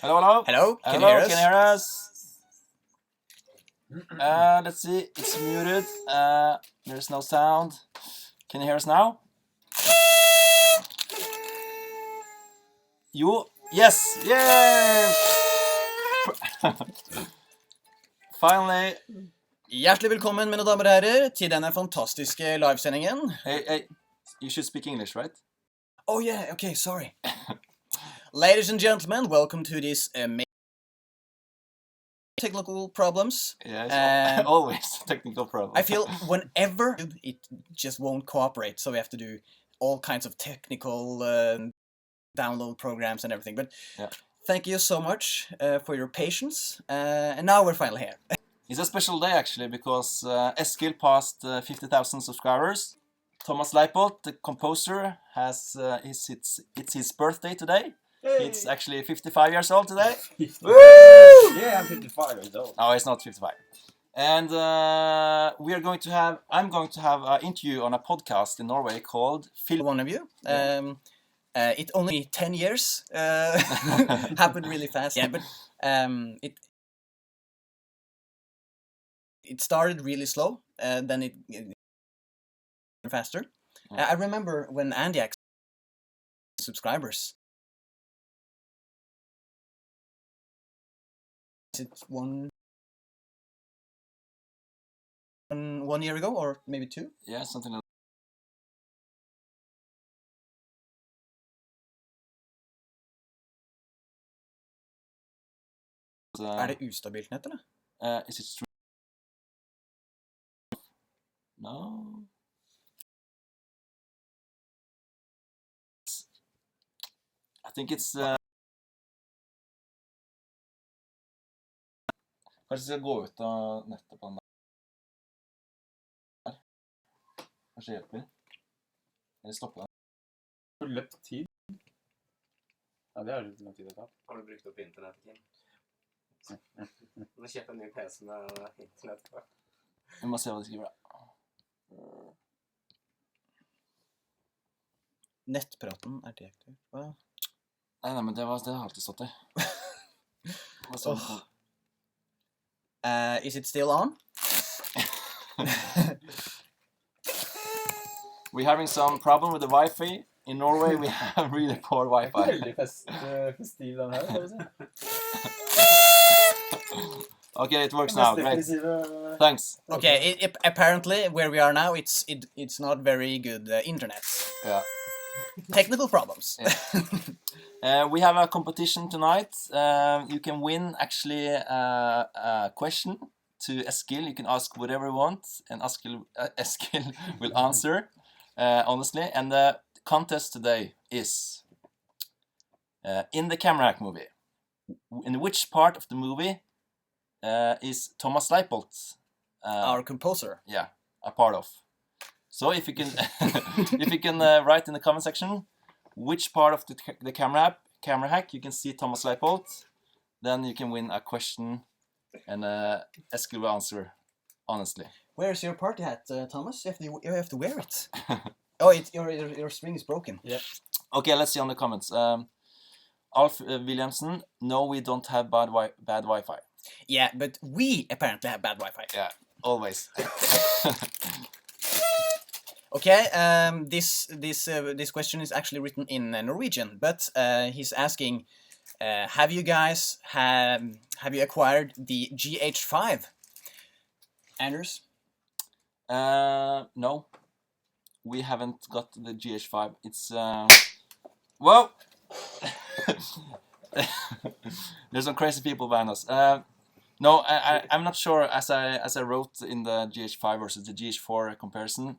Hello. Hello, can you hear us? Can you hear us? Let's see, it's muted. There's no sound. Can you hear us now? Yes! Yay! Finally. Hjertelig velkommen, mine damer og herrer, til denne fantastiske livesendingen. Hey, you should speak English, right? Oh yeah, okay, sorry. Ladies and gentlemen, welcome to this technical problems. Yes, always technical problem. I feel whenever it just won't cooperate, so we have to do all kinds of technical download programs and everything. But yeah. Thank you so much for your patience, and now we're finally here. It's a special day actually because Eskild passed 50,000 subscribers. Thomas Leipold, the composer, has it's his birthday today. Hey. It's actually 55 years old today. Woo! Yeah, I'm 55 years old. No, it's not 55. And I'm going to have an interview on a podcast in Norway called Film. One of you. It only 10 years happened really fast. Yeah, but it started really slow, then it faster. I remember when Andy asked subscribers. Is it one year ago or maybe two? Yeah, something like that. Det ustabilt nett, eller? Is it stream? No. I think it's Kanskje jeg skal gå ut av nettet på den der. Kanskje hjelper. Eller stoppe den. Har du løpt tid? Ja, det har du løpt tid å ta. Har du brukt opp internett, Kim? Nå kjøper jeg en ny PC med internett på. Vi må se hva de skriver da. Nettpraten deaktivert. Hva? Nei, men det har alltid stått der. Is it still on? We're having some problem with the Wi-Fi. In Norway, we have really poor Wi-Fi. Veldig festiv den her, skal vi se. Okay, it works now. Great. Thanks. Okay, apparently where we are now, it's not very good internet. Yeah. Technical problems. Yeah. We have a competition tonight. You can win actually a question to Eskild. You can ask whatever you want, and Eskild will answer honestly. And the contest today is in the Camera Hack movie. In which part of the movie is Thomas Leipold, our composer? Yeah, a part of. So if you can, if you can write in the comment section which part of the camera hack you can see Thomas Leipold, then you can win a question, and Eskild will answer honestly. Where's your party hat, Thomas? You have to wear it. Oh, your string is broken. Yeah. Okay, let's see on the comments. Alf Williamson, no, we don't have bad Wi-Fi. Yeah, but we apparently have bad Wi-Fi. Yeah, always. Okay, this question is actually written in Norwegian, but he's asking, have you guys have you acquired the GH5? Anders? No, we haven't got the GH5. It's well, there's some crazy people behind us. No, I'm not sure. As I wrote in the GH5 versus the GH4 comparison.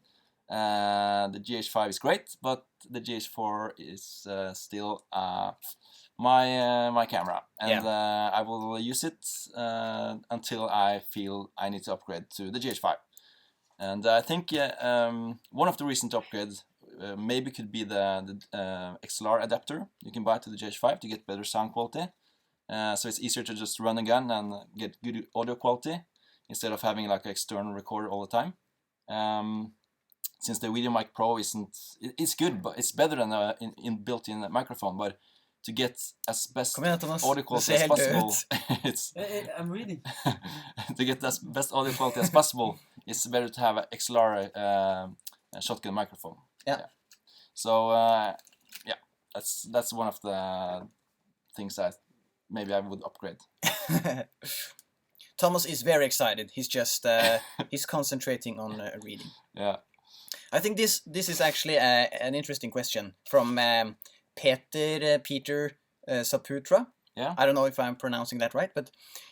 The GH5 is great, but the GH4 is still my camera, and I will use it until I feel I need to upgrade to the GH5. And I think one of the reasons to upgrade maybe could be the XLR adapter you can buy to the GH5 to get better sound quality. So it's easier to just run again and get good audio quality instead of having like an external recorder all the time. Since the Video Mic Pro it's good, but it's better than built-in microphone. But to get as best Kom igjen, Thomas. audio Du quality ser as helt død possible. ut. It's I'm reading. to get as best audio quality as possible. It's better to have an XLR shotgun microphone. Yeah. So yeah, that's one of the things I would upgrade. Thomas is very excited. He's just he's concentrating on reading. Yeah. I think this is actually an interesting question from Peter Saputra. Yeah. I don't know if I'm pronouncing that right, but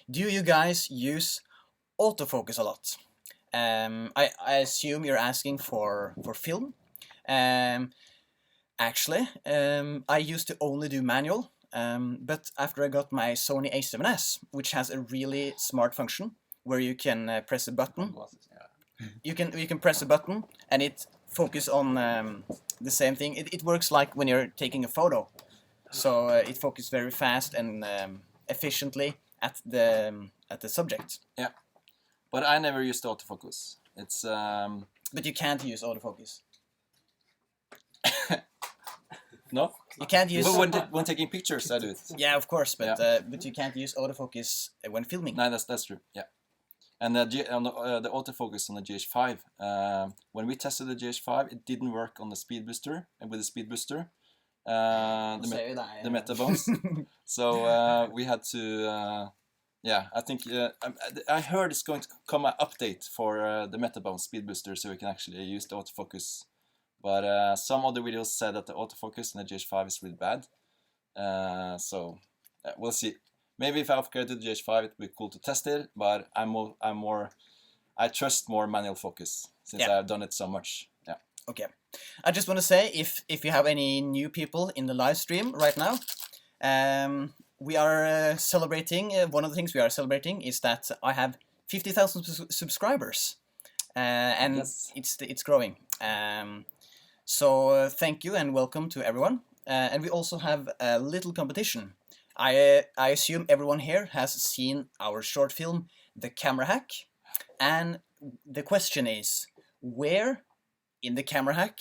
do you guys use autofocus a lot? I assume you're asking for film. Actually, I used to only do manual, but after I got my Sony a7S, which has a really smart function where you can press a button. You can press a button and it focus on the same thing. It works like when you're taking a photo, so it focuses very fast and efficiently at the subject. Yeah. But I never used autofocus. It's But you can't use autofocus. no. You can't use. But when taking pictures, I do it. Yeah, of course, but but you can't use autofocus when filming. No, that's true. Yeah. And the autofocus on the GH5, when we tested the GH5, it didn't work on the speed booster with the speed booster, the Metabones. So we had to, I think I heard it's going to come an update for the Metabone speed booster, so we can actually use the autofocus. But some other videos said that the autofocus in the GH5 is really bad. So we'll see. Maybe if I upgrade to the GH5, it would be cool to test it. But I trust more manual focus since I've done it so much. Yeah. Okay. I just want to say, if you have any new people in the live stream right now, we are celebrating. One of the things we are celebrating is that I have 50,000 subscribers, and it's growing. So thank you and welcome to everyone. And we also have a little competition. I assume everyone here has seen our short film, The Camera Hack, and the question is, where in The Camera Hack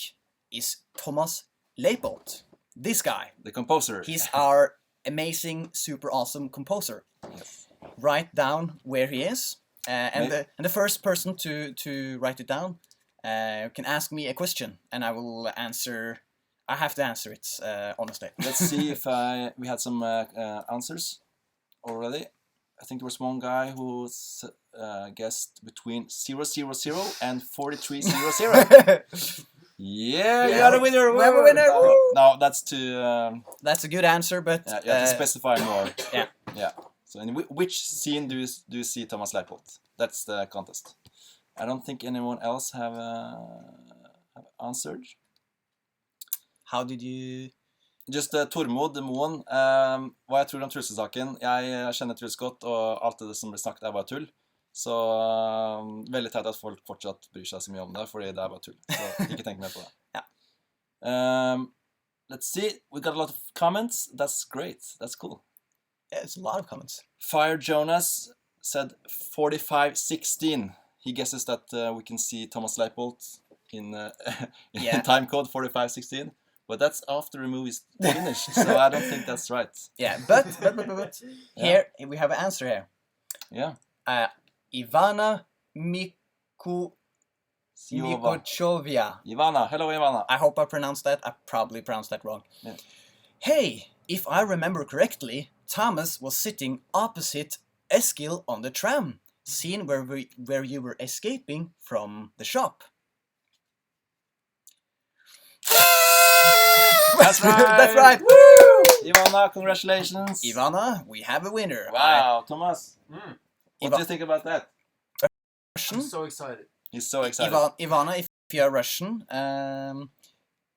is Thomas Leipold? This guy. The composer. He's our amazing, super awesome composer. Yes. Write down where he is, and the first person to write it down can ask me a question, and I will answer. I have to answer it honestly. Let's see if we had some answers already. I think there was one guy who guessed between 000 and 4300. Yeah, you got a winner! We have a winner! No, that's too. That's a good answer, but you have to specify more. Yeah. Yeah. So, in which scene do you see Thomas Leipold? That's the contest. I don't think anyone else have answered. How did you... Just Tormod Moen, hva jeg tror om trusselsaken. Jeg kjenner Truls godt, og alt det som ble snakket er bare tull. Så veldig teit at folk fortsatt bryr seg så mye om det, fordi det er bare tull. Så ikke tenk mer på det. Ja. Let's see, we got a lot of comments. That's great, that's cool. Yeah, it's a lot of comments. Fire Jonas said 4516. He guesses that we can see Thomas Leipold in time code 4516. But that's after the movie's finished, so I don't think that's right. Yeah, but here we have an answer here. Yeah. Ivana Mikochovia. Ivana, hello Ivana. I hope I pronounced that. I probably pronounced that wrong. Yeah. Hey, if I remember correctly, Thomas was sitting opposite Eskild on the tram, scene where you were escaping from the shop. That's right! That's right! Woo! Ivana, congratulations! Ivana, we have a winner. Wow, Thomas. What do you think about that? Russian? I'm so excited. He's so excited. Ivana, if you are Russian,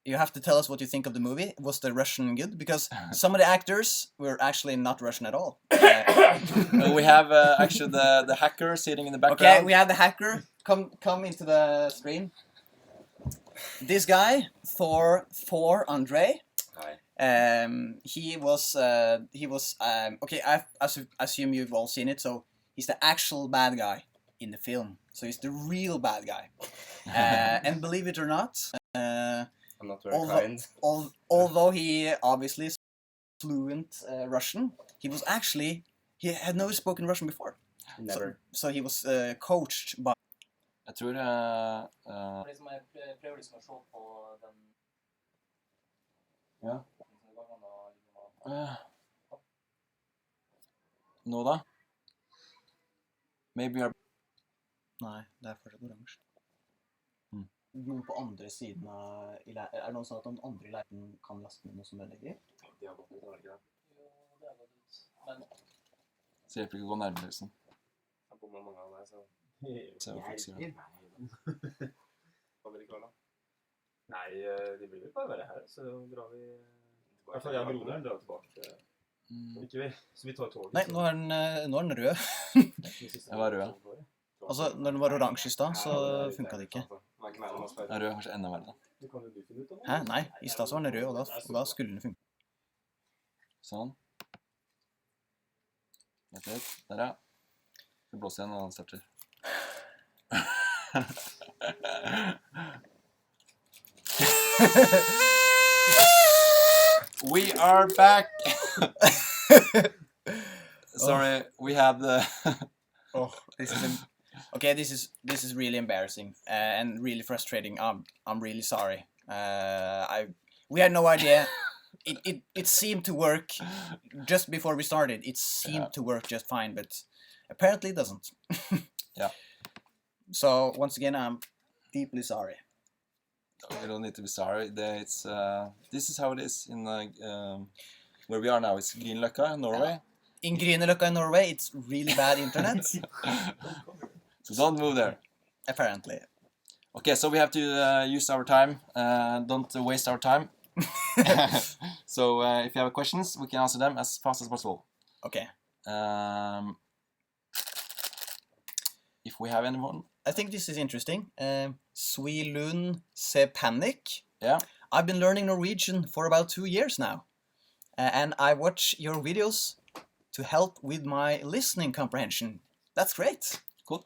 you have to tell us what you think of the movie. Was the Russian good? Because some of the actors were actually not Russian at all. We have actually the hacker sitting in the background. Okay, we have the hacker. Come into the screen. This guy, Thor Andre. Hi. He was okay. I assume you've all seen it. So he's the actual bad guy in the film. So he's the real bad guy. And believe it or not, I'm not very kind. although he obviously fluent Russian. He had never spoken Russian before. Never. So he was coached by. Jeg tror Liksom jeg prøver liksom å se på den Ja. liksom det går an å Nå da? Maybe our... Nei, det er fortsatt oransje. Noen på andre siden av Er det noen sånn at noen andre i leiligheten kan laste ned noe som ødelegger? De har gått ut, har de ikke det? Jo, det har gått ut. Men Så hjelper ikke å gå nærmere, liksom. Jeg bommer mange av deg, så Se hva folk sier. hva vil de klare da? Nei, de blir vel bare være her, så drar vi... I hvert fall jeg og broderen drar tilbake til... Ikke vi, så vi tar toget. Nei, nå er den rød. Jeg var rød. Altså, når den var oransje i stad, så funket det ikke. Jeg er rød, kanskje enda verre da. Det kan jo du finne ut av. Hæ? Nei, i stad så var den rød, og da skulle den funke. Sånn. Vent litt. Der, ja. Det blåser igjen når den starter. We are back! Sorry, we had the... Oh, okay, this is really embarrassing and really frustrating. I'm really sorry. We had no idea. It seemed to work just before we started. It seemed to work just fine, but apparently it doesn't. Yeah. So once again, I'm deeply sorry. You don't need to be sorry. This is how it is in where we are now. It's Grünerløkka, Norway. In Grünerløkka in Norway, it's really bad internet. So don't move there. Apparently. Okay, so we have to use our time. Don't waste our time. So if you have questions, we can answer them as fast as possible. Okay. If we have anyone. I think this is interesting. Swilun se panic. Yeah. I've been learning Norwegian for about 2 years now. And I watch your videos to help with my listening comprehension. That's great. Cool.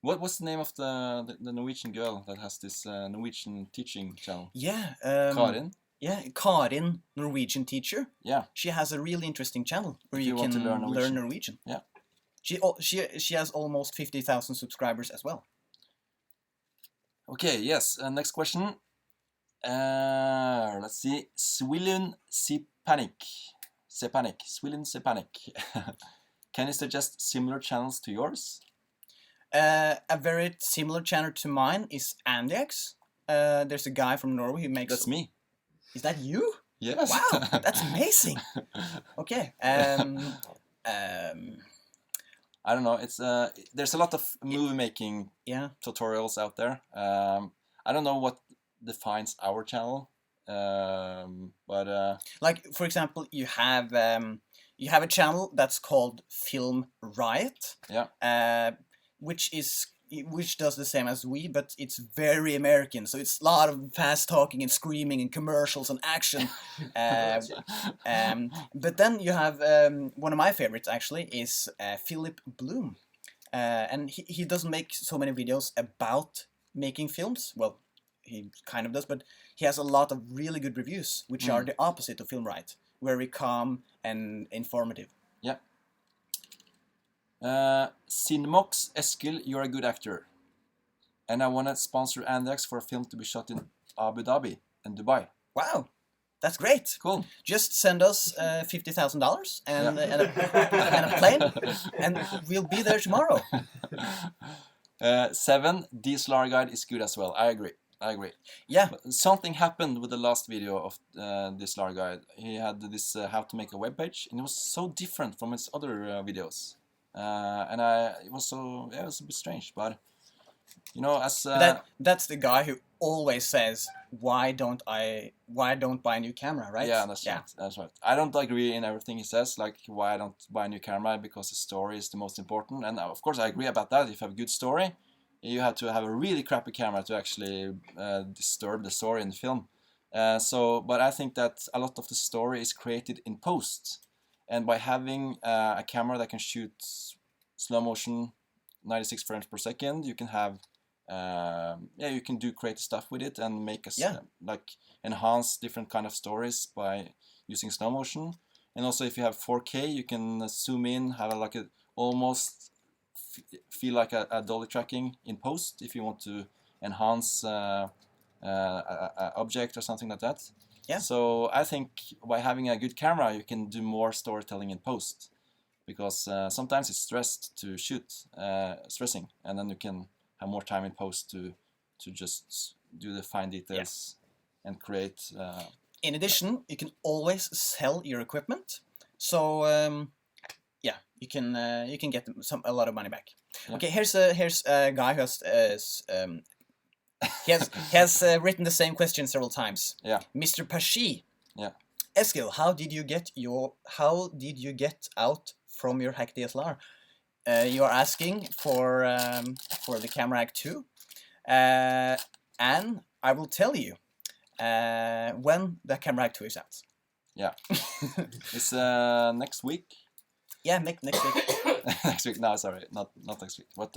What's the name of the Norwegian girl that has this Norwegian teaching channel? Yeah. Karin? Yeah, Karin, Norwegian teacher. Yeah. She has a really interesting channel where If you you want can to learn learn Norwegian. Norwegian. Yeah. She has almost 50,000 subscribers as well. Okay, yes. Next question. Let's see. Swilun Sepanic. Swilun Sepanic. Can you suggest similar channels to yours? A very similar channel to mine is Andex. There's a guy from Norway who makes... That's me. Is that you? Yes. Wow, that's amazing. Okay. I don't know. It's there's a lot of movie making tutorials out there. I don't know what defines our channel, but like for example, you have a channel that's called Film Riot. Yeah. Which does the same as we, but it's very American. So it's a lot of fast talking and screaming and commercials and action. But then you have one of my favorites actually is Philip Bloom, and he doesn't make so many videos about making films. Well, he kind of does, but he has a lot of really good reviews, which are the opposite of Film Riot, very calm and informative. Yeah. Cinmox Eskild, you're a good actor, and I want to sponsor Andex for a film to be shot in Abu Dhabi and Dubai. Wow, that's great. Cool. Just send us $50,000 and a plane, and we'll be there tomorrow. 7, DSLR guide is good as well. I agree. Yeah. But something happened with the last video of DSLR guide. He had this how to make a web page, and it was so different from his other videos. And it was a bit strange, but you know, as that's the guy who always says, why don't buy a new camera, right? Yeah, that's right. I don't agree in everything he says, like why I don't buy a new camera, because the story is the most important, and of course I agree about that. If you have a good story, you have to have a really crappy camera to actually disturb the story in the film. But I think that a lot of the story is created in post. And by having a camera that can shoot slow motion, 96 frames per second, you can have, you can do creative stuff with it and make like enhance different kind of stories by using slow motion. And also if you have 4K, you can zoom in, have like a almost feel like a dolly tracking in post if you want to enhance a object or something like that. Yeah. So I think by having a good camera, you can do more storytelling in post, because sometimes it's stressed to shoot, stressing, and then you can have more time in post to just do the fine details and create. In addition, you can always sell your equipment, so yeah, you can get a lot of money back. Yeah. Okay, here's a guy who has written the same question several times. Yeah. Mr. Pashi. Yeah. Eskild, how did you get out from your hack DSLR? You are asking for the Camera Hack 2, and I will tell you when the Camera Hack 2 is out. Yeah. It's next week. Yeah, next week. Next week. No, sorry, not next week. But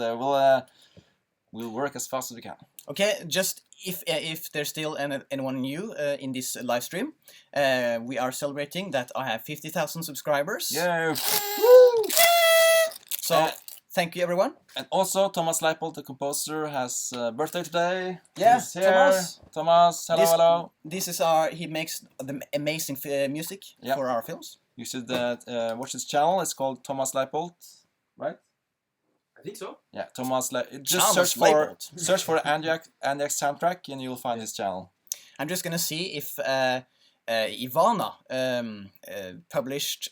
we'll work as fast as we can. Okay, just if there's still anyone new in this live stream, we are celebrating that I have 50,000 subscribers. Yeah. So thank you, everyone. And also Thomas Leipold, the composer, has birthday today. Yeah, He's here. Thomas, hello, hello. This is he makes the amazing music Yeah. for our films. You should watch his channel. It's called Thomas Leipold, right? I think so. Yeah, Thomas. Just Thomas search for Andiac soundtrack, and you'll find his channel. I'm just gonna see if Ivana published.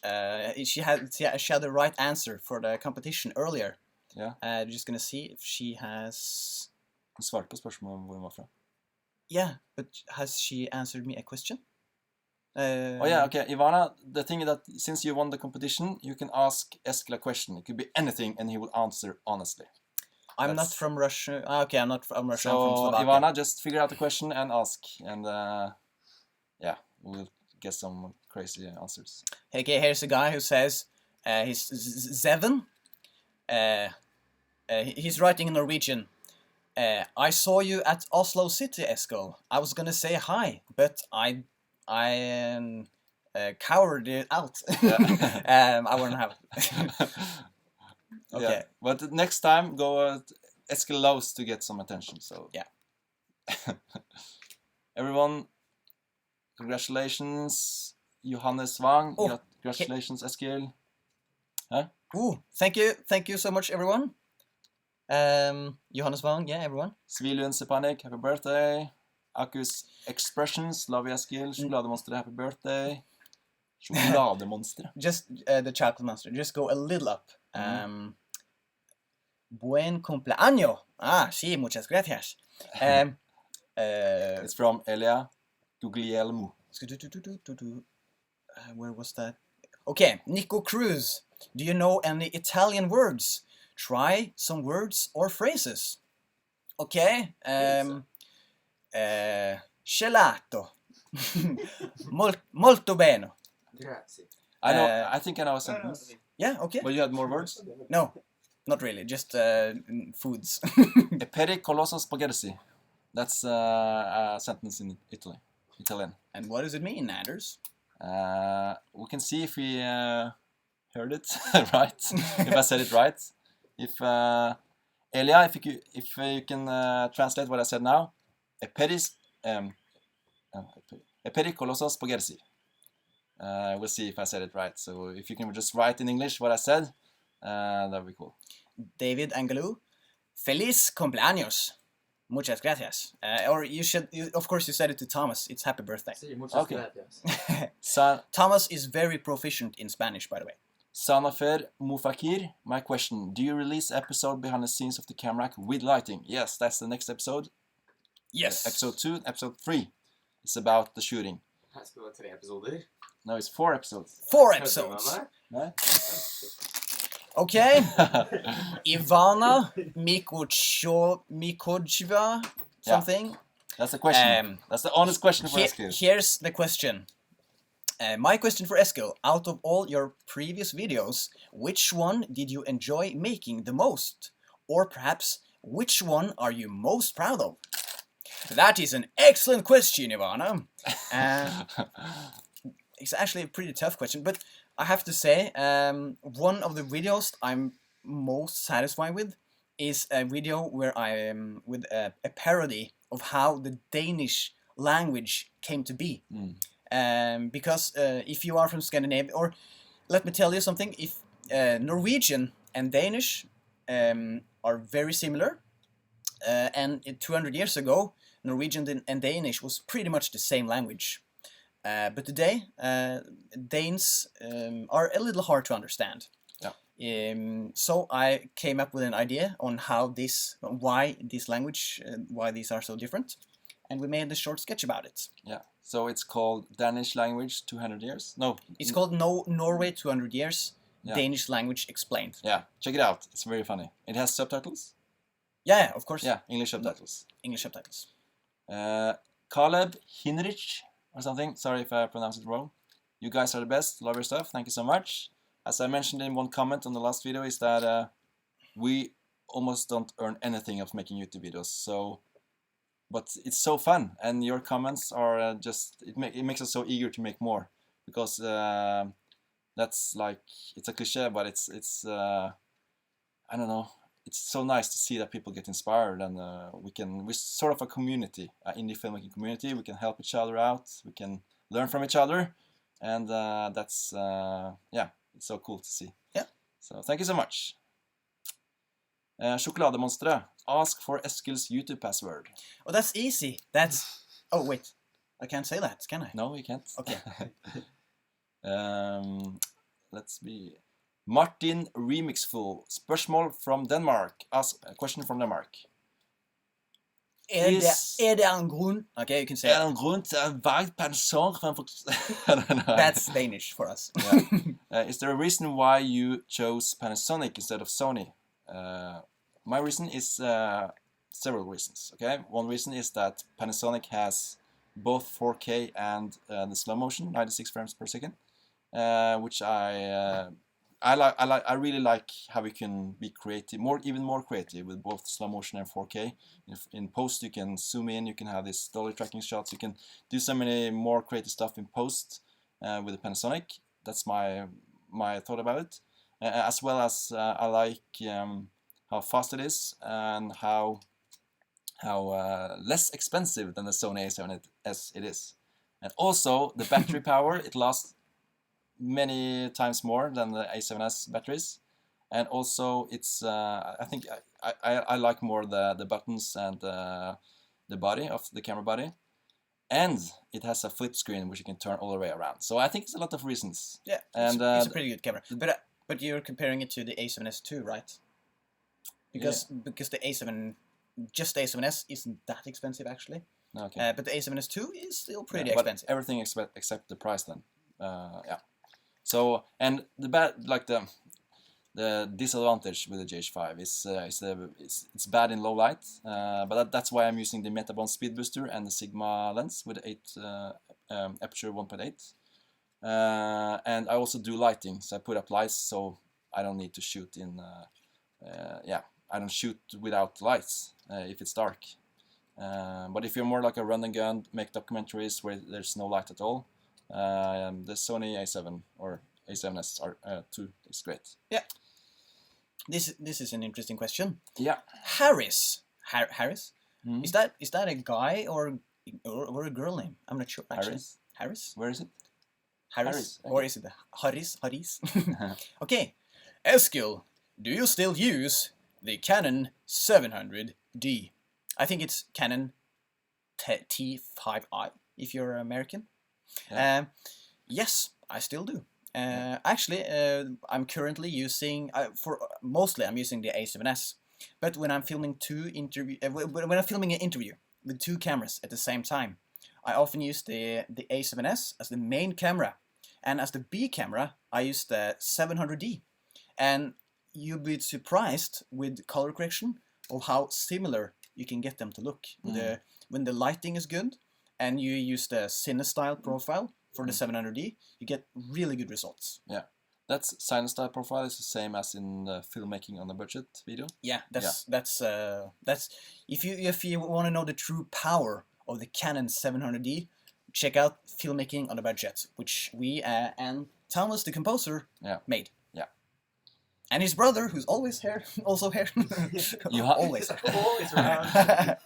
She had the right answer for the competition earlier. Yeah. Just gonna see if she has. Hun svarte på spørsmålet hvor hun var fra. Yeah, but has she answered me a question? Oh yeah, okay. Ivana, the thing is that since you won the competition, you can ask Eskild a question. It could be anything, and he will answer honestly. I'm not from Russia. Okay, I'm not from Russia. I'm from So Slovakia. Ivana, just figure out the question and ask, and yeah, we'll get some crazy answers. Okay, here's a guy who says he's Zeven. He's writing in Norwegian. I saw you at Oslo City, Eskild. I was gonna say hi, but I cowered it out. Yeah. I wouldn't have. Okay. Yeah. But next time, go. Eskild loves to get some attention, so yeah. Everyone, congratulations, Johannes Wang. Oh, Congratulations, Eskild. Ooh, thank you so much, everyone. Johannes Wang, yeah, everyone. Svilun Sepanik, happy birthday. Akus Expressions, love you, Eskild. Sjokolademonster, happy birthday. Sjokolademonster. Just the chocolate monster. Just go a little up. Buen cumpleaños. Ah, sí, muchas gracias. It's from Elia Guglielmo. Where was that? Okay, Nico Cruz. Do you know any Italian words? Try some words or phrases. Okay. Gelato. Molto bene. Grazie. I know. I think I know a sentence. Yeah, okay. But you had more words. No, not really. Just foods. E pericoloso spaghetti. That's a sentence in Italian. And what does it mean, Anders? We can see if we heard it right. If I said it right. If Elia, if you can translate what I said now, e pericoloso spaghetti. We'll see if I said it right. So if you can just write in English what I said, that would be cool. David Angelou, feliz cumpleaños. Muchas gracias. Or of course, you said it to Thomas. It's happy birthday. Sí, muchas Okay. gracias. Thomas is very proficient in Spanish, by the way. Sanafer Mufakir, my question. Do you release episode behind the scenes of the camera rack with lighting? Yes, that's the next episode. Yes. Episode 2, episode 3. It's about the shooting. Her skal det være 3 episoder. No, it's 4 episodes. 4 Kødder du med episodes. meg? Right? Okay. Ivana Mikochva something. That's the question. That's the honest question for Eskild. Here's the question. My question for Eskild. Out of all your previous videos, which one did you enjoy making the most? Or perhaps, which one are you most proud of? That is an excellent question, Ivana. It's actually a pretty tough question, but I have to say, one of the videos I'm most satisfied with is a video where I am with a parody of how the Danish language came to be. Because if you are from Scandinavia, or let me tell you something, if Norwegian and Danish are very similar, and 200 years ago, Norwegian and Danish was pretty much the same language. But today, Danes are a little hard to understand. So I came up with an idea on why this language, why these are so different, and we made a short sketch about it. Yeah. So it's called Danish language 200 years. No. It's called Norway 200 years. Yeah. Danish language explained. Yeah. Check it out. It's very funny. It has subtitles. Yeah, of course. Yeah, English subtitles. English subtitles. Caleb Hinrich or something. Sorry if I pronounced it wrong. You guys are the best. Love your stuff. Thank you so much. As I mentioned in one comment on the last video, is that we almost don't earn anything of making YouTube videos. So, but it's so fun, and your comments are just it makes us so eager to make more, because that's like, it's a cliche, but it's I don't know. It's so nice to see that people get inspired, and we're sort of a community, an indie filmmaking community. We can help each other out. We can learn from each other, and that's yeah, it's so cool to see. Yeah. So thank you so much. Sjokolademonsteret, ask for Eskild's YouTube password. Oh, that's easy. That's. Oh wait, I can't say that, can I? No, we can't. Okay. Let's be. Martin Remixful, spørsmål from Denmark. Ask a question from Denmark. Er det en grund? Okay, you can say Er der en grund til at valge Panasonic frem for... That's Danish for us. Yeah. Is there a reason why you chose Panasonic instead of Sony? My reason is several reasons. Okay, one reason is that Panasonic has both 4K and the slow motion, 96 frames per second, which I really like how we can be creative, even more creative with both slow motion and 4K. In post, you can zoom in, you can have these dolly tracking shots, you can do so many more creative stuff in post with the Panasonic. That's my thought about it. As well as I like how fast it is and how less expensive than the Sony A7S it is. And also the battery power, it lasts many times more than the A7S batteries, and also it's I think I like more the buttons and the body of the camera body, and it has a flip screen which you can turn all the way around. So I think it's a lot of reasons. Yeah, and it's a pretty good camera. But you're comparing it to the A7S II, right? Because the just the A7S isn't that expensive actually. Okay. But the A7S II is still pretty but expensive. Everything except the price then. Yeah. So, and the disadvantage with the GH5 is it's bad in low light, but that's why I'm using the Metabond Speed Booster and the Sigma lens with the 8 aperture 1.8, and I also do lighting, so I put up lights so I don't need to shoot in I don't shoot without lights if it's dark, but if you're more like a run and gun, make documentaries where there's no light at all, the Sony A7 or A7S II is great. Yeah. This is an interesting question. Yeah. Harris. Harris? Mm-hmm. Is that a guy or a girl name? I'm not sure actually. Harris? Where is it? Harris? Okay. Or is it Harris? Okay. Eskild, do you still use the Canon 700D? I think it's Canon T5i if you're American. Yeah. Yes, I still do. Actually, I'm currently using I'm using the A7S. But when I'm filming when I'm filming an interview with two cameras at the same time, I often use the A7S as the main camera, and as the B camera, I use the 700D. And you'll be surprised with color correction of how similar you can get them to look. When the lighting is good, and you use the Cine-style profile for the 700D, you get really good results. Yeah, that's Cine-style profile is the same as in the filmmaking on a budget video. Yeah, that's if you want to know the true power of the Canon 700D, check out Filmmaking on a Budget, which we and Thomas, the composer, made. Yeah. And his brother, who's always here, also here. Always here. Always around.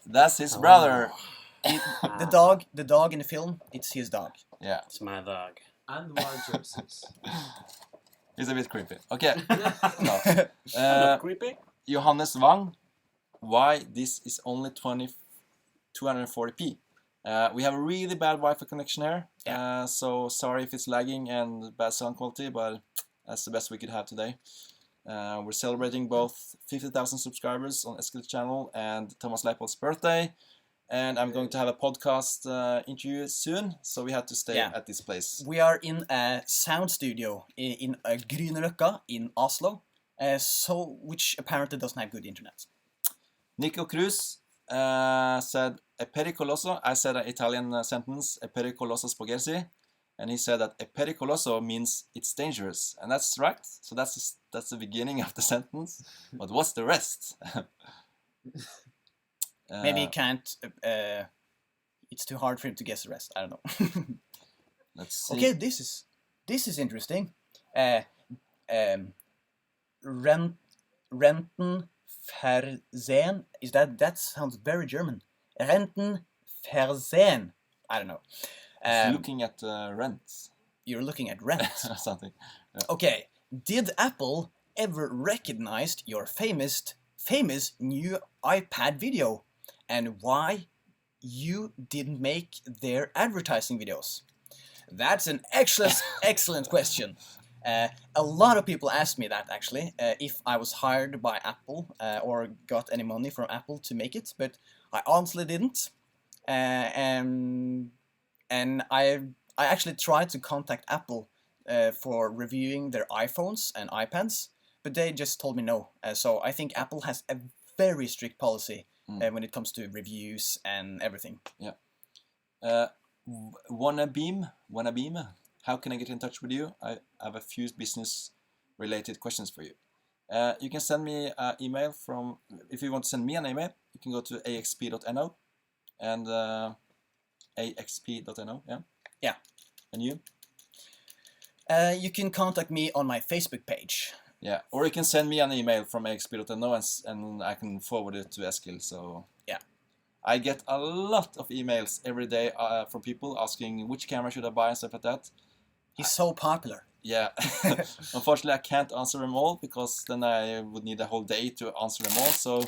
That's his brother. The dog in the film, it's his dog. Yeah. It's my dog. And more jerseys. He's a bit creepy. Okay. No. Not creepy. Johannes Wang, why this is only 240p? We have a really bad Wi-Fi connection here, so sorry if it's lagging and bad sound quality, but that's the best we could have today. We're celebrating both 50,000 subscribers on Eskild's channel and Thomas Leipold's birthday, and I'm going to have a podcast interview soon, so we had to stay at this place. We are in a sound studio in Grünerløkka in Oslo, which apparently doesn't have good internet. Nico Cruz said "e pericoloso." I said an Italian sentence, "e pericoloso spaghetti," and he said that "e pericoloso" means it's dangerous, and that's right. So that's the beginning of the sentence. But what's the rest? Maybe he can't. It's too hard for him to guess the rest. I don't know. Let's see. Okay, this is interesting. Rentenversehen. Is that sounds very German? Rentenversehen. I don't know. It's looking at rents You're looking at rent. or something. Yeah. Okay. Did Apple ever recognize your famous new iPad video, and why you didn't make their advertising videos? That's an excellent question. A lot of people asked me that actually, if I was hired by Apple or got any money from Apple to make it, but I honestly didn't. And I actually tried to contact Apple for reviewing their iPhones and iPads, but they just told me no. So I think Apple has a very strict policy when it comes to reviews and everything. Yeah. Wannabeam, how can I get in touch with you? I have a few business-related questions for you. You can send me an email if you want to send me an email, you can go to axp.no and axp.no, yeah? Yeah. And you? You can contact me on my Facebook page. Yeah, or you can send me an email from axp.no and I can forward it to Eskild, so... Yeah. I get a lot of emails every day from people asking which camera should I buy and stuff like that. He's so popular. Yeah. Unfortunately, I can't answer them all because then I would need a whole day to answer them all. So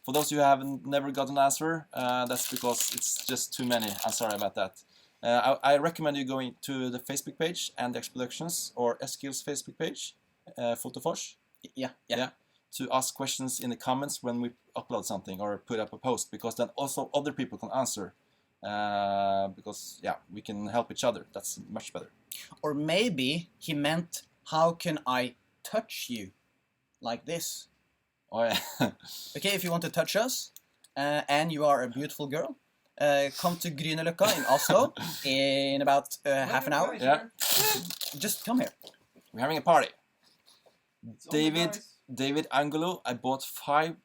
for those who haven't never got an answer, that's because it's just too many. I'm sorry about that. I recommend you going to the Facebook page and the Productions or Eskild's Facebook page, Fotofors. Yeah. To ask questions in the comments when we upload something or put up a post, because then also other people can answer. Because we can help each other. That's much better. Or maybe he meant, how can I touch you? Like this. Oh yeah. Okay, if you want to touch us, and you are a beautiful girl, come to Grünerløkka in Oslo in about half an hour. Yeah. Just come here. We're having a party. David Angelo, I bought five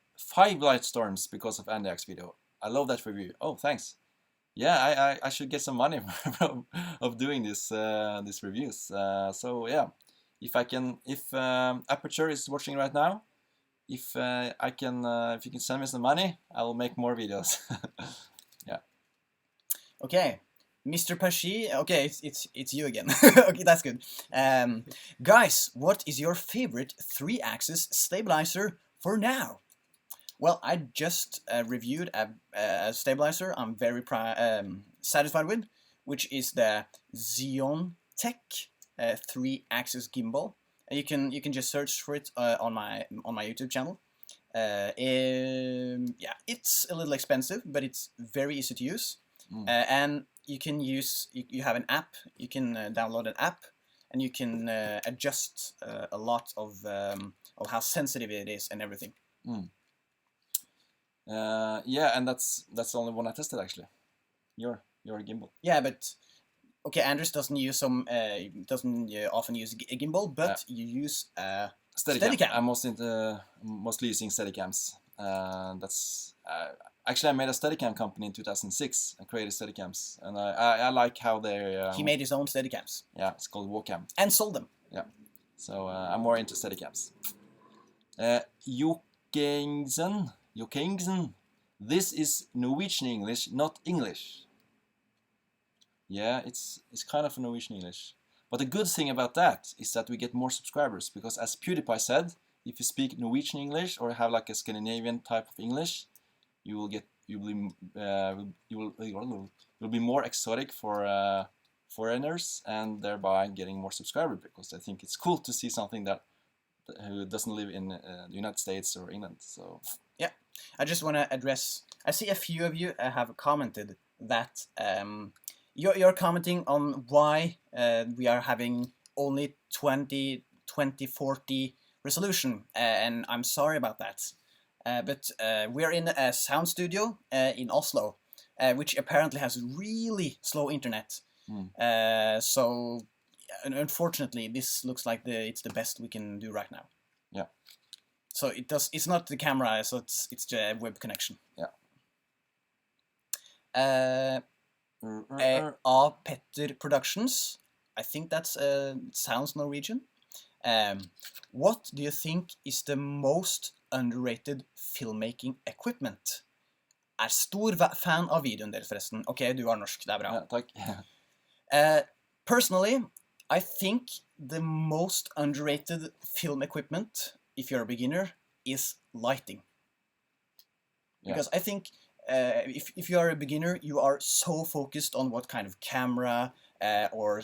light storms because of Andiak's video. I love that review. Oh, thanks. Yeah, I should get some money of doing these reviews. So yeah, if Aperture is watching right now, if you can send me some money, I will make more videos. Yeah. Okay, Mr. Pashi. Okay, it's you again. Okay, that's good. Guys, what is your favorite 3-axis stabilizer for now? Well, I just reviewed a stabilizer I'm very satisfied with, which is the Xeon Tech 3-axis gimbal. You can just search for it on my YouTube channel. Yeah, it's a little expensive, but it's very easy to use. And you can you have an app. You can download an app, and you can adjust a lot of how sensitive it is and everything. Yeah, and that's the only one I tested actually. Your gimbal. Yeah, but okay, Anders doesn't often use a gimbal, but you use a Steadicam. I'm mostly using Steadicams. That's actually I made a Steadicam company in 2006 and created Steadicams, and I like how they. He made his own Steadicams Yeah, it's called Walkcam. and sold them. So I'm more into Steadicams. Jokingsen, this is Norwegian English, not English. Yeah, it's kind of Norwegian English. But the good thing about that is that we get more subscribers, because as PewDiePie said, if you speak Norwegian English or have like a Scandinavian type of English, you'll be more exotic for foreigners, and thereby getting more subscribers, because I think it's cool to see something that who doesn't live in the United States or England. So yeah, I just want to address. I see a few of you have commented that you're commenting on why we are having only 2040 resolution, and I'm sorry about that. But we are in a sound studio in Oslo, which apparently has really slow internet. So unfortunately, this looks like it's the best we can do right now. Yeah. So it's not the camera, so it's the web connection. Yeah. A Petter Productions. I think that's sounds Norwegian. What do you think is the most underrated filmmaking equipment? Er stor fan av videoen deres, forresten. Ok, du har norsk, det er bra. Ja, takk. Personally, I think the most underrated film equipment, if you're a beginner, is lighting. Because I think if you are a beginner, you are so focused on what kind of camera or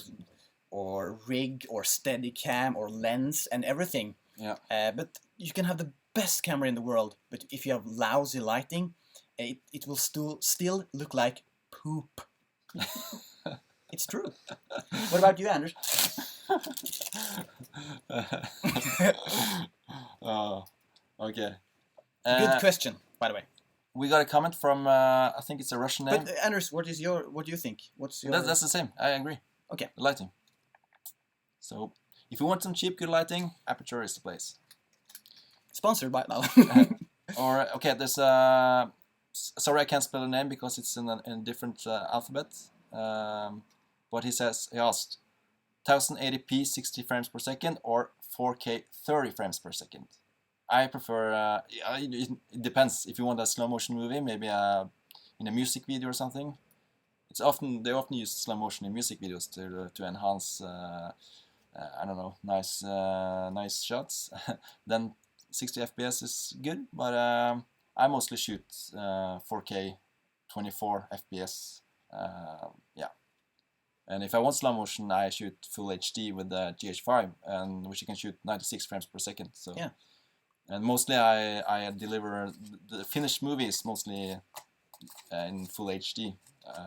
rig or Steadicam or lens and everything. Yeah. But you can have the best camera in the world, but if you have lousy lighting, it will still look like poop. It's true. What about you, Anders? Okay. Good question, by the way. We got a comment from I think it's a Russian name. But Anders, what do you think? What's your? That's the same. I agree. Okay. The lighting. So if you want some cheap, good lighting, Aperture is the place. Sponsored by now. Or okay, there's sorry I can't spell the name because it's in a different alphabet. But he asked 1080p 60 frames per second or 4K 30 frames per second. I prefer. It depends. If you want a slow motion movie, maybe in a music video or something. They often use slow motion in music videos to enhance. I don't know, nice shots. Then 60 FPS is good, but I mostly shoot 4K 24 FPS. Yeah. And if I want slow motion, I shoot full HD with the GH5, which you can shoot 96 frames per second. So yeah. And mostly I deliver the finished movies mostly in full HD,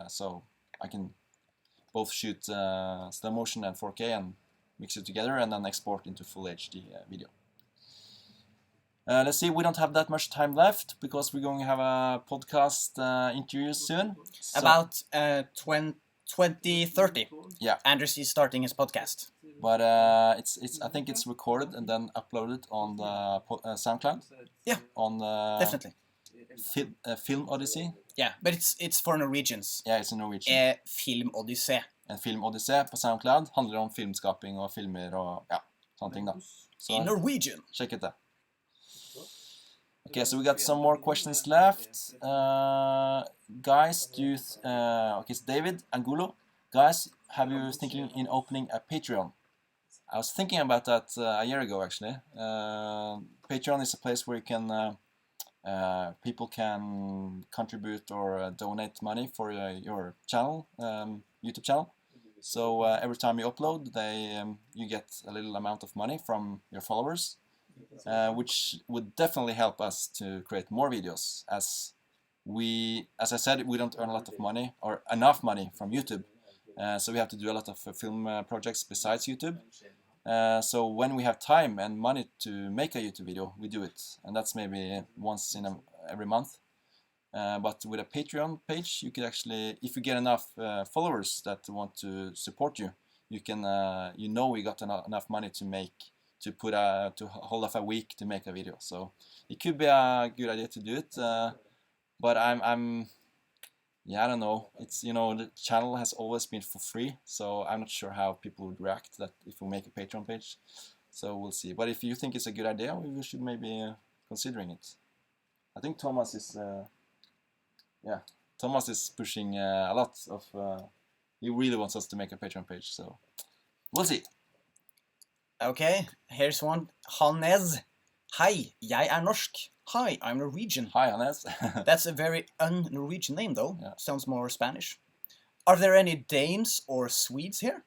so I can both shoot slow motion and 4K and mix it together and then export into full HD video. Let's see, we don't have that much time left because we're going to have a podcast interview soon. So About 2030. Yeah. Anders is starting his podcast. But it's I think it's recorded and then uploaded on the SoundCloud. Yeah. On Definitely. Film Odyssey. Yeah, but it's for Norwegians. Yeah, it's in Norwegian. Film Odyssey. En Film Odyssey på SoundCloud handler om filmskaping og filmer og ja, sånne ting da. Så In Norwegian. check it out. Okay, so we got some more questions left. Guys, okay, it's David Angulo. Guys, have you thinking in opening a Patreon? I was thinking about that a year ago, actually. Patreon is a place where you can people can contribute or donate money for your channel, YouTube channel. So every time you upload, you get a little amount of money from your followers, which would definitely help us to create more videos. As I said, we don't earn a lot of money or enough money from YouTube. So we have to do a lot of film projects besides YouTube. So when we have time and money to make a YouTube video, we do it. And that's maybe once in every month. But with a Patreon page, you can actually, if you get enough followers that want to support you, you can, we got enough money to to hold off a week to make a video. So it could be a good idea to do it. But yeah, I don't know. It's the channel has always been for free, so I'm not sure how people would react that if we make a Patreon page. So we'll see. But if you think it's a good idea, we should maybe considering it. I think Thomas is Thomas is pushing a lot of. He really wants us to make a Patreon page, so we'll see. Okay, here's one. Hannes. Hei, jeg er norsk. Hi, I'm Norwegian. Hi, Hannes. That's a very un-Norwegian name, though. Yeah. Sounds more Spanish. Are there any Danes or Swedes here?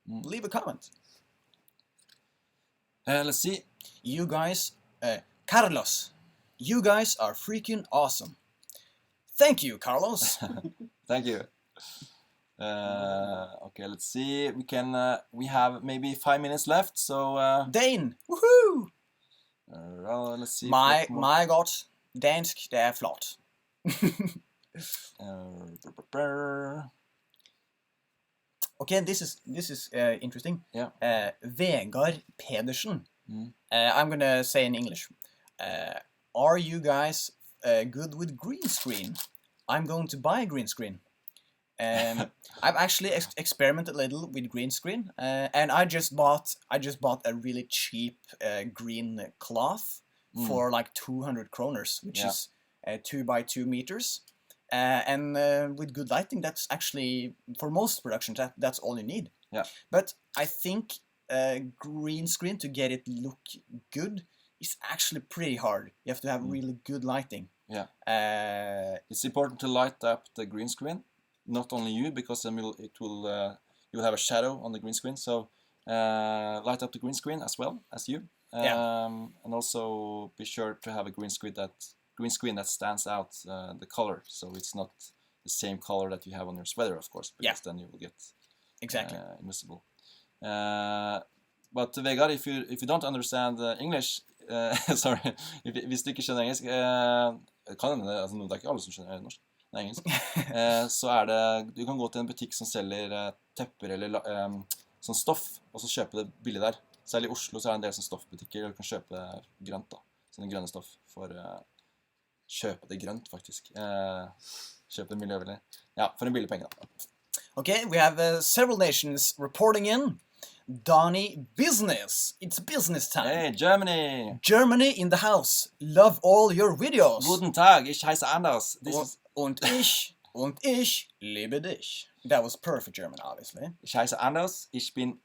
Mm. Leave a comment. Let's see. You guys, Carlos, you guys are freaking awesome. Thank you, Carlos. Thank you. Okay, let's see. We have maybe 5 minutes left, so Dane, woohoo! let's see. My god, dansk, det er flott. Okay, this is interesting. Yeah. Vegard Pedersen. Mm. I'm gonna say in English. Are you guys good with green screen? I'm going to buy a green screen. I've actually experimented a little with green screen, and I just bought a really cheap green cloth for like 200 kroners, which is 2 by 2 meters. And with good lighting, that's actually, for most productions, that's all you need. Yeah. But I think green screen, to get it look good, is actually pretty hard. You have to have really good lighting. Yeah. It's important to light up the green screen, not only you, because then you'll have a shadow on the green screen. So light up the green screen as well as you. And also be sure to have a green screen that stands out the color, so it's not the same color that you have on your sweater, of course, because then you will get invisible. But Vegard, if you don't understand English, sorry, hvis du ikke skjønner engelsk, kan hende det er ikke alle som skjønner norsk, det er engelsk, så du kan gå til en butikk som selger tepper eller sånn stoff, og så kjøpe det billig der. Særlig i Oslo så er det en del sånn stoffbutikker, og du kan kjøpe det grønt da, sånne grønne stoff for kjøpe det grønt, faktisk. Kjøpe det miljøvennlig. Ja, for en billig penge da. Okay, we have several nations reporting in. Donny Business. It's business time. Hey, Germany! Germany in the house. Love all your videos. Guten Tag, ich heiße Anders. Und ich liebe dich. That was perfect German, obviously. Ich heiße Anders, ich bin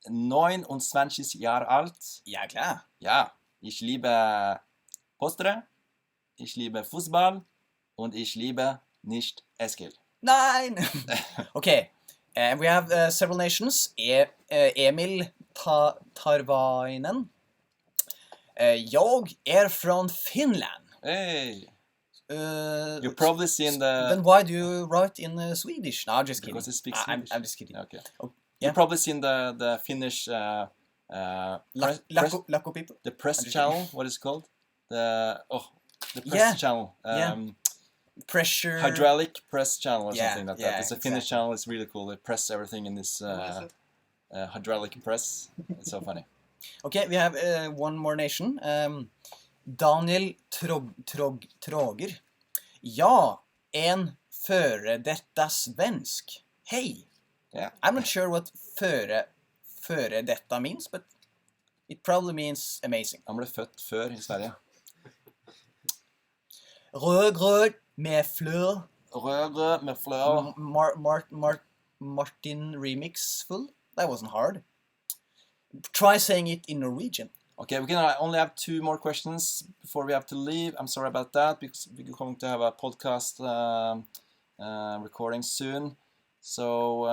29 Jahre alt. Ja, klar. Ja, ich liebe Postre, ich liebe Fußball und ich liebe nicht Eskild. Nein! Okay, we have several nations. Emil Tarvainen. Jag är från Finland. Hey! You've probably seen the... Then why do you write in Swedish? No, I'm just kidding. Because it speaks Swedish. I'm just kidding. Okay. Oh, You've probably seen the Finnish... Lacko people? The press channel, what is it called? The press channel. Pressure... Hydraulic press channel or something like that. Yeah, It's a Finnish channel, it's really cool. They press everything in this hydraulic press. It's so funny. Okay, we have one more nation. Daniel Troger. Ja, en före detta svensk. Hey! Yeah. I'm not sure what före detta means, but it probably means amazing. Han ble født før i Sverige. Rød med flør. Rød med flør. Martin remix full? That wasn't hard. Try saying it in Norwegian. Okay, we can only have 2 more questions before we have to leave. I'm sorry about that, because we're going to have a podcast recording soon. So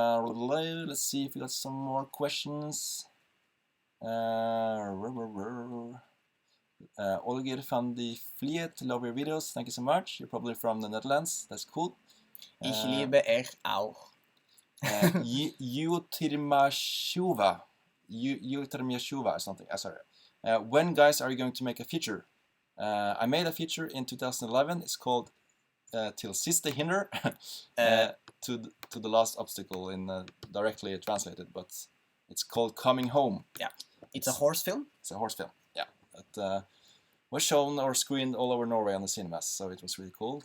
let's see if we got some more questions. Olger van die Vliet, love your videos. Thank you so much. You're probably from the Netherlands. That's cool. Ich liebe euch auch. Yutirmashuva or something. Sorry. When, guys, are you going to make a feature? I made a feature in 2011. It's called Till Siste Hinder. To the last obstacle in directly translated, but it's called Coming Home. Yeah. It's a horse film. It's a horse film. Yeah, it was shown or screened all over Norway on the cinemas, so it was really cool.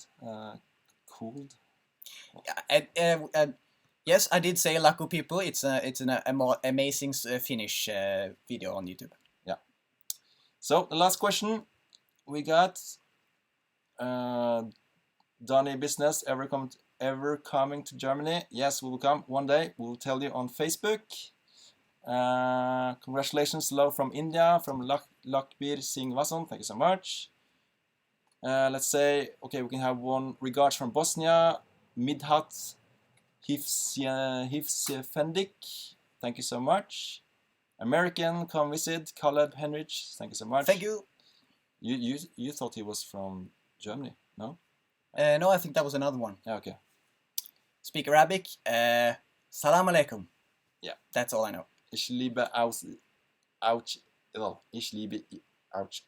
Cool. Yes, I did say Laco people. It's an amazing Finnish video on YouTube. Yeah. So the last question we got. Donny Business ever coming to Germany? Yes, we will come one day. We will tell you on Facebook. Congratulations, hello from India, from Lakbir Singh Vasan. Thank you so much. Let's say, okay, we can have one regards from Bosnia, Midhat Hifsefendik. Thank you so much. American, come visit. Khaled Henrich. Thank you so much. Thank you. You thought he was from Germany, no? No, I think that was another one. Yeah, okay. Speak Arabic. Salam alaikum. Yeah. That's all I know. Ich liebe ouch. Ich liebe ouch.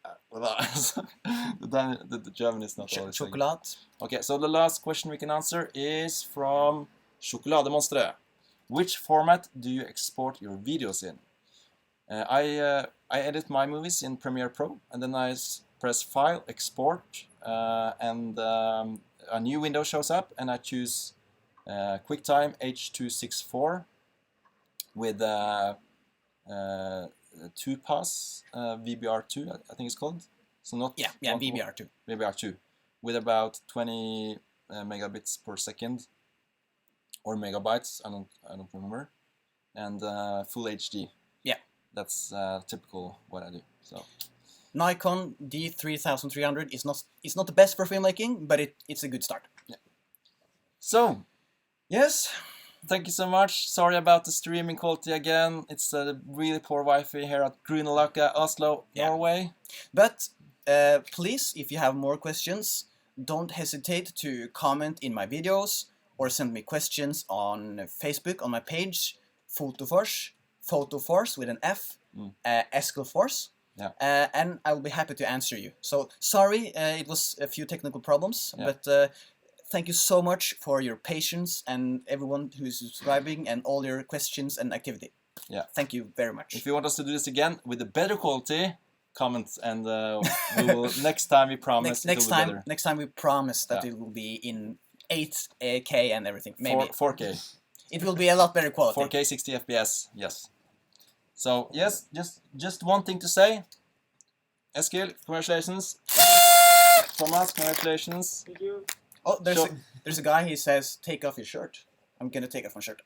The German is not always saying. Chocolate. Okay, so the last question we can answer is from Sjokolademonsteret. Which format do you export your videos in? I edit my movies in Premiere Pro, and then I press File, Export, and a new window shows up, and I choose QuickTime H.264 with 2-pass VBR2, I think it's called. So not VBR2. VBR2 with about 20 megabits per second or megabytes. I don't remember, and full HD. Yeah, that's typical what I do. So. Nikon D3300 is not the best for filmmaking, but it's a good start. Yeah. So, yes, thank you so much. Sorry about the streaming quality again. It's a really poor Wi-Fi here at Grünerløkka, Oslo, Norway. But please, if you have more questions, don't hesitate to comment in my videos or send me questions on Facebook on my page, Photoforce with an F, Eskild Force. Yeah. And I will be happy to answer you. So sorry, it was a few technical problems, but thank you so much for your patience and everyone who is subscribing and all your questions and activity. Yeah. Thank you very much. If you want us to do this again with a better quality, comment, and we will next time we promise next it will be better. Next time we promise that it will be in 8K and everything. Maybe 4K. It will be a lot better quality. 4K 60 FPS. Yes. So yes, just one thing to say. Eskild, congratulations. Thomas, congratulations. Thank you. Oh, there's a guy. He says, "Take off your shirt." I'm gonna take off my shirt.